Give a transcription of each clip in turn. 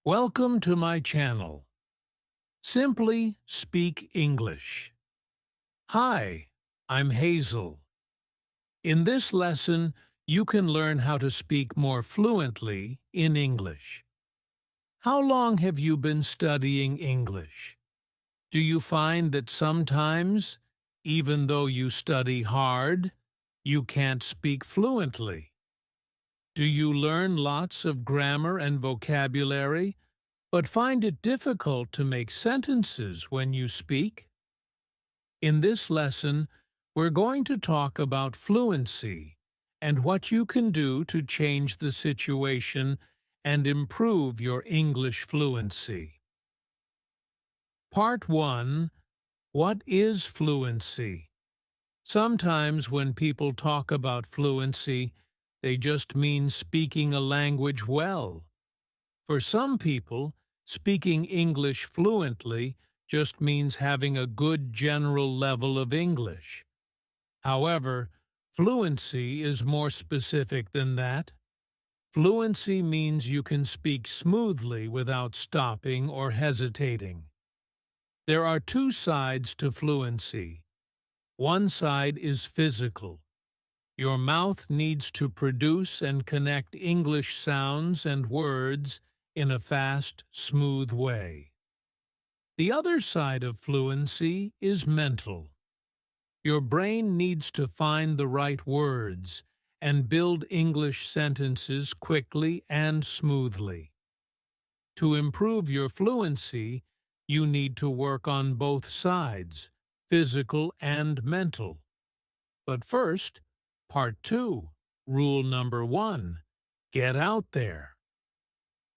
Welcome to my channel. Simply Speak English. Hi, I'm Hazel. In this lesson, you can learn how to speak more fluently in English. How long have you been studying English? Do you find that sometimes, even though you study hard, you can't speak fluently? Do you learn lots of grammar and vocabulary, but find it difficult to make sentences when you speak? In this lesson, we're going to talk about fluency and what you can do to change the situation and improve your English fluency. Part 1. What is fluency? Sometimes when people talk about fluency, they just mean speaking a language well. For some people, speaking English fluently just means having a good general level of English. However, fluency is more specific than that. Fluency means you can speak smoothly without stopping or hesitating. There are two sides to fluency. One side is physical. Your mouth needs to produce and connect English sounds and words in a fast, smooth way. The other side of fluency is mental. Your brain needs to find the right words and build English sentences quickly and smoothly. To improve your fluency, you need to work on both sides, physical and mental. But first, Part 2, Rule number 1, get out there.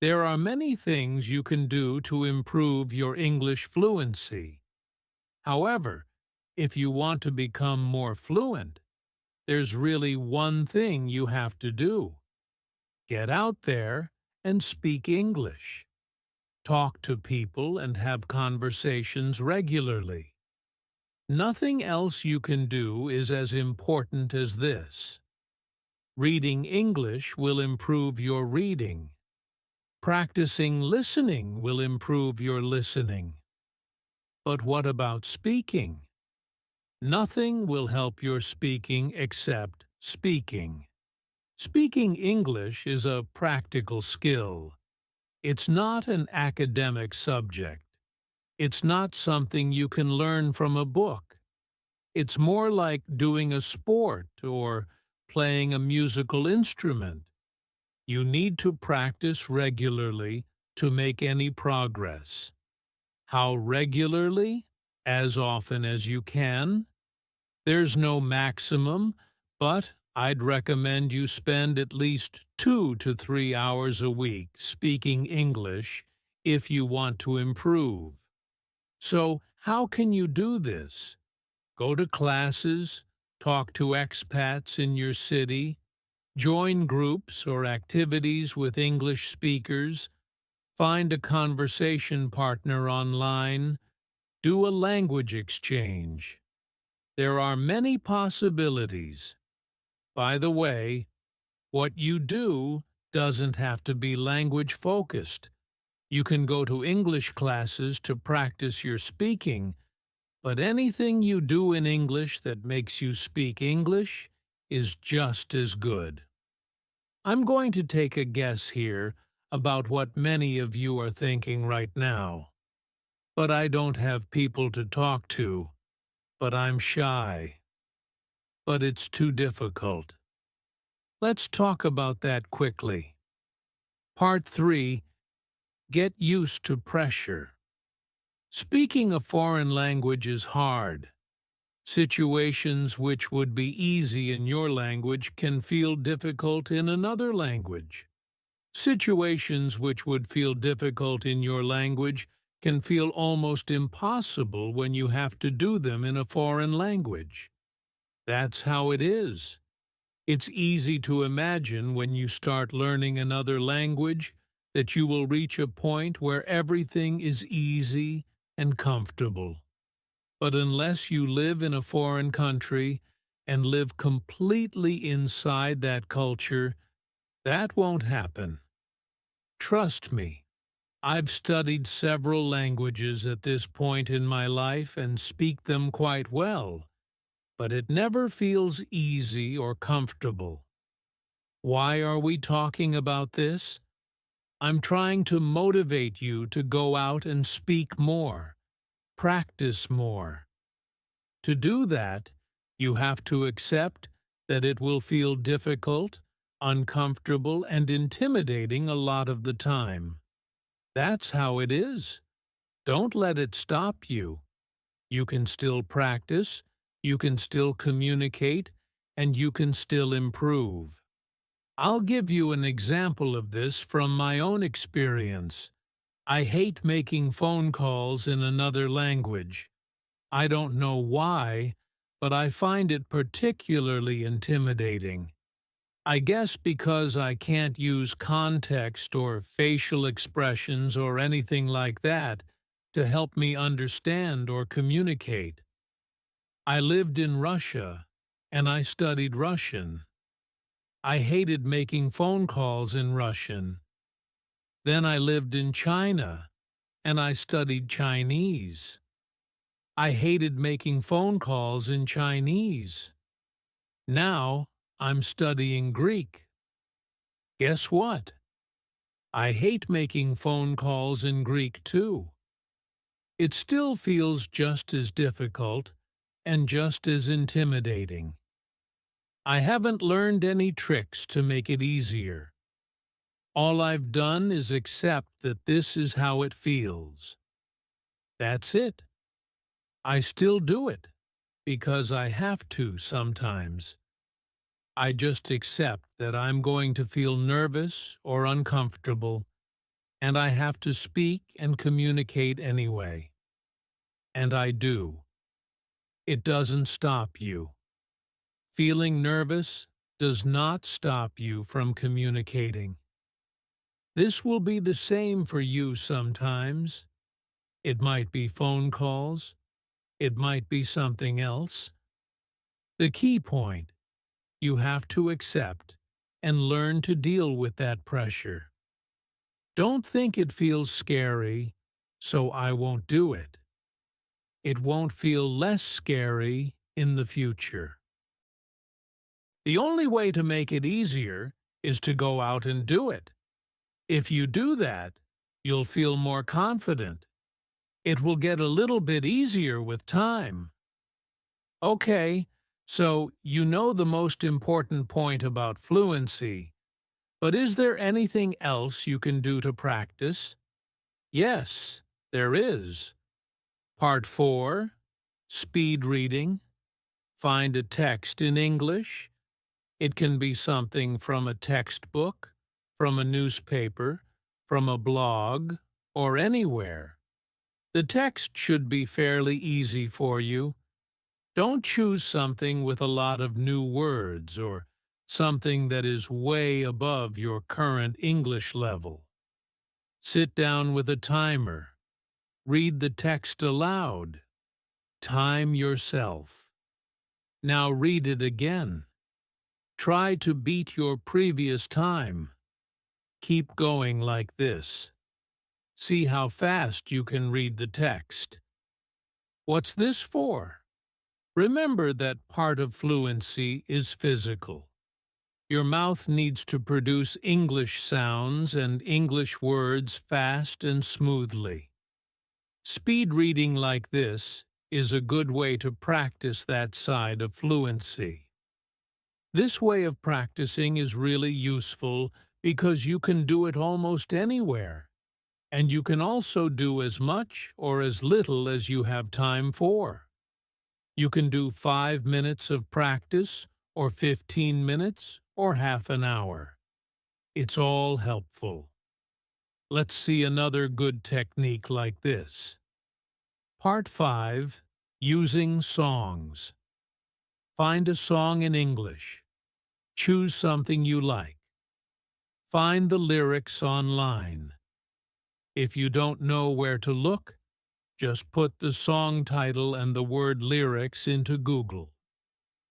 There are many things you can do to improve your English fluency. However, if you want to become more fluent, there's really one thing you have to do. Get out there and speak English. Talk to people and have conversations regularly. Nothing else you can do is as important as this. Reading English will improve your reading. Practicing listening will improve your listening. But what about speaking? Nothing will help your speaking except speaking. Speaking English is a practical skill. It's not an academic subject. It's not something you can learn from a book. It's more like doing a sport or playing a musical instrument. You need to practice regularly to make any progress. How regularly? As often as you can. There's no maximum, but I'd recommend you spend at least 2 to 3 hours a week speaking English if you want to improve. So, how can you do this? Go to classes, talk to expats in your city, join groups or activities with English speakers, find a conversation partner online, do a language exchange. There are many possibilities. By the way, what you do doesn't have to be language-focused. You can go to English classes to practice your speaking, but anything you do in English that makes you speak English is just as good. I'm going to take a guess here about what many of you are thinking right now. But I don't have people to talk to, but I'm shy. But it's too difficult. Let's talk about that quickly. Part 3. Get used to pressure. Speaking a foreign language is hard. Situations which would be easy in your language can feel difficult in another language. Situations which would feel difficult in your language can feel almost impossible when you have to do them in a foreign language. That's how it is. It's easy to imagine when you start learning another language that you will reach a point where everything is easy and comfortable. But unless you live in a foreign country and live completely inside that culture, that won't happen. Trust me. I've studied several languages at this point in my life and speak them quite well, but it never feels easy or comfortable. Why are we talking about this? I'm trying to motivate you to go out and speak more, practice more. To do that, you have to accept that it will feel difficult, uncomfortable, and intimidating a lot of the time. That's how it is. Don't let it stop you. You can still practice, you can still communicate, and you can still improve. I'll give you an example of this from my own experience. I hate making phone calls in another language. I don't know why, but I find it particularly intimidating. I guess because I can't use context or facial expressions or anything like that to help me understand or communicate. I lived in Russia, and I studied Russian. I hated making phone calls in Russian. Then I lived in China, and I studied Chinese. I hated making phone calls in Chinese. Now I'm studying Greek. Guess what? I hate making phone calls in Greek too. It still feels just as difficult and just as intimidating. I haven't learned any tricks to make it easier. All I've done is accept that this is how it feels. That's it. I still do it because I have to sometimes. I just accept that I'm going to feel nervous or uncomfortable, and I have to speak and communicate anyway. And I do. It doesn't stop you. Feeling nervous does not stop you from communicating. This will be the same for you sometimes. It might be phone calls. It might be something else. The key point: you have to accept and learn to deal with that pressure. Don't think it feels scary, so I won't do it. It won't feel less scary in the future. The only way to make it easier is to go out and do it. If you do that, you'll feel more confident. It will get a little bit easier with time. Okay, so you know the most important point about fluency, but is there anything else you can do to practice? Yes, there is. Part 4, Speed Reading. Find a text in English. It can be something from a textbook, from a newspaper, from a blog, or anywhere. The text should be fairly easy for you. Don't choose something with a lot of new words or something that is way above your current English level. Sit down with a timer. Read the text aloud. Time yourself. Now read it again. Try to beat your previous time. Keep going like this. See how fast you can read the text. What's this for? Remember that part of fluency is physical. Your mouth needs to produce English sounds and English words fast and smoothly. Speed reading like this is a good way to practice that side of fluency. This way of practicing is really useful because you can do it almost anywhere, and you can also do as much or as little as you have time for. You can do 5 minutes of practice, or 15 minutes, or half an hour. It's all helpful. Let's see another good technique like this. Part 5, Using Songs. Find a song in English. Choose something you like. Find the lyrics online. If you don't know where to look, just put the song title and the word lyrics into Google.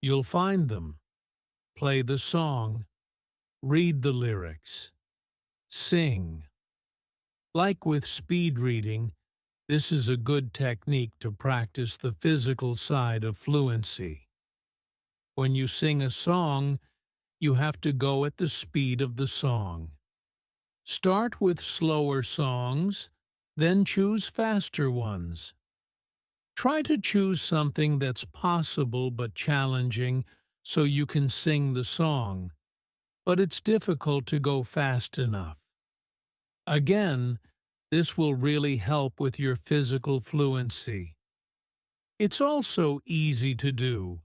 You'll find them. Play the song. Read the lyrics. Sing. Like with speed reading, this is a good technique to practice the physical side of fluency. When you sing a song, you have to go at the speed of the song. Start with slower songs, then choose faster ones. Try to choose something that's possible but challenging so you can sing the song, but it's difficult to go fast enough. Again, this will really help with your physical fluency. It's also easy to do.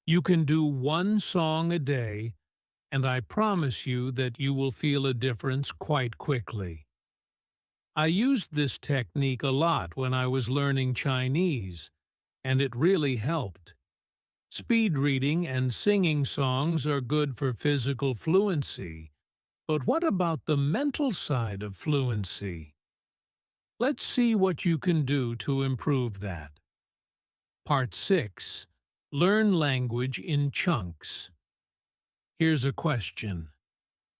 You can do one song a day, and I promise you that you will feel a difference quite quickly. I used this technique a lot when I was learning Chinese, and it really helped. Speed reading and singing songs are good for physical fluency, but what about the mental side of fluency? Let's see what you can do to improve that. Part 6. Learn language in chunks. Here's a question.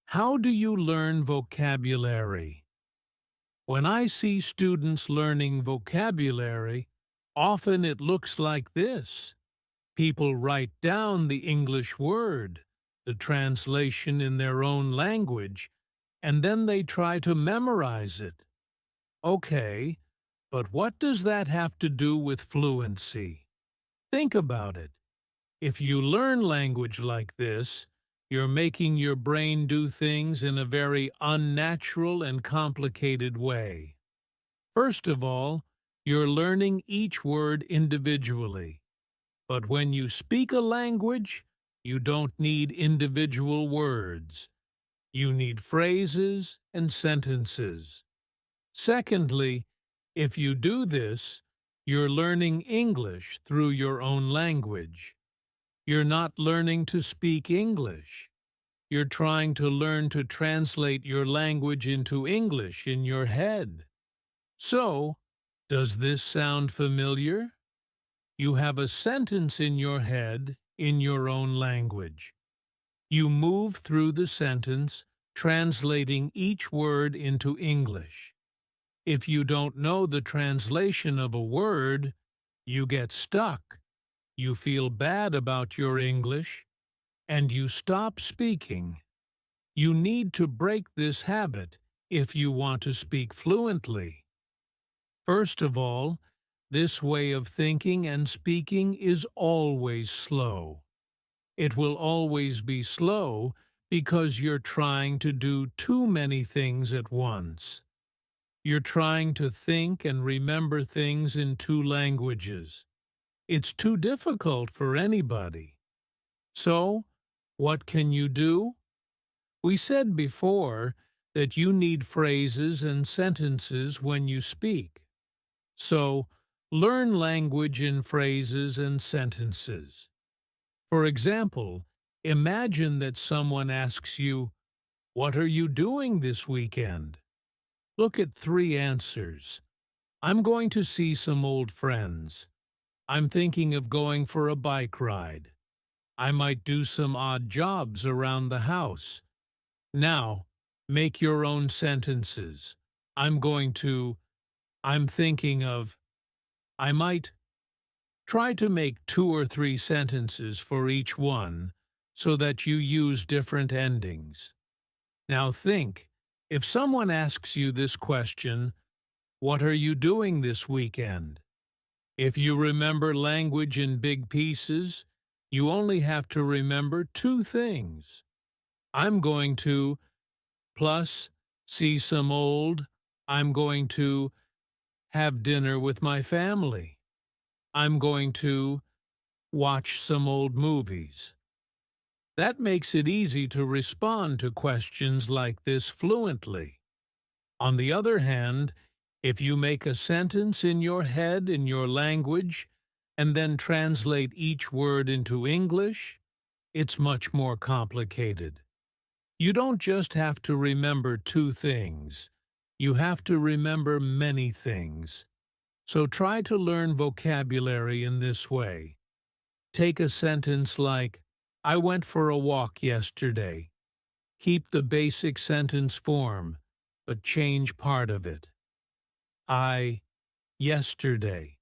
How do you learn vocabulary? When I see students learning vocabulary, often it looks like this. People write down the English word, the translation in their own language, and then they try to memorize it. Okay, but what does that have to do with fluency? Think about it. If you learn language like this, you're making your brain do things in a very unnatural and complicated way. First of all, you're learning each word individually. But when you speak a language, you don't need individual words. You need phrases and sentences. Secondly, if you do this, you're learning English through your own language. You're not learning to speak English. You're trying to learn to translate your language into English in your head. So, does this sound familiar? You have a sentence in your head in your own language. You move through the sentence, translating each word into English. If you don't know the translation of a word, you get stuck. You feel bad about your English, and you stop speaking. You need to break this habit if you want to speak fluently. First of all, this way of thinking and speaking is always slow. It will always be slow because you're trying to do too many things at once. You're trying to think and remember things in two languages. It's too difficult for anybody. So, what can you do? We said before that you need phrases and sentences when you speak. So, learn language in phrases and sentences. For example, imagine that someone asks you, "What are you doing this weekend?" Look at three answers. I'm going to see some old friends. I'm thinking of going for a bike ride. I might do some odd jobs around the house. Now, make your own sentences. I'm thinking of, I might. Try to make 2 or 3 sentences for each one so that you use different endings. Now think, if someone asks you this question, "What are you doing this weekend?" If you remember language in big pieces, you only have to remember 2 things. I'm going to, plus, see some old, I'm going to, have dinner with my family. I'm going to, watch some old movies. That makes it easy to respond to questions like this fluently. On the other hand, if you make a sentence in your head in your language and then translate each word into English, it's much more complicated. You don't just have to remember 2 things. You have to remember many things. So try to learn vocabulary in this way. Take a sentence like, "I went for a walk yesterday." Keep the basic sentence form. but change part of it. I, yesterday.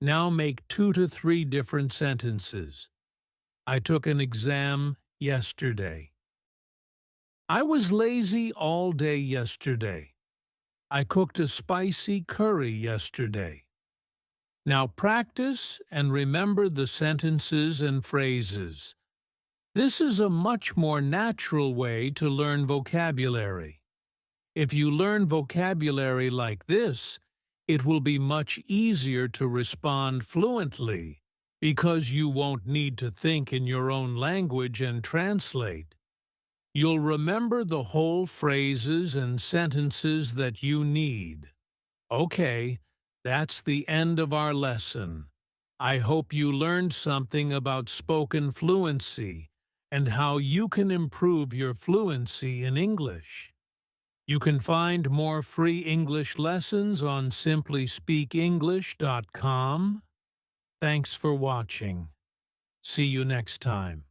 Now make 2 to 3 different sentences. I took an exam yesterday. I was lazy all day yesterday. I cooked a spicy curry yesterday. Now practice and remember the sentences and phrases. This is a much more natural way to learn vocabulary. If you learn vocabulary like this, it will be much easier to respond fluently because you won't need to think in your own language and translate. You'll remember the whole phrases and sentences that you need. Okay, that's the end of our lesson. I hope you learned something about spoken fluency and how you can improve your fluency in English. You can find more free English lessons on simplyspeakenglish.com. Thanks for watching. See you next time.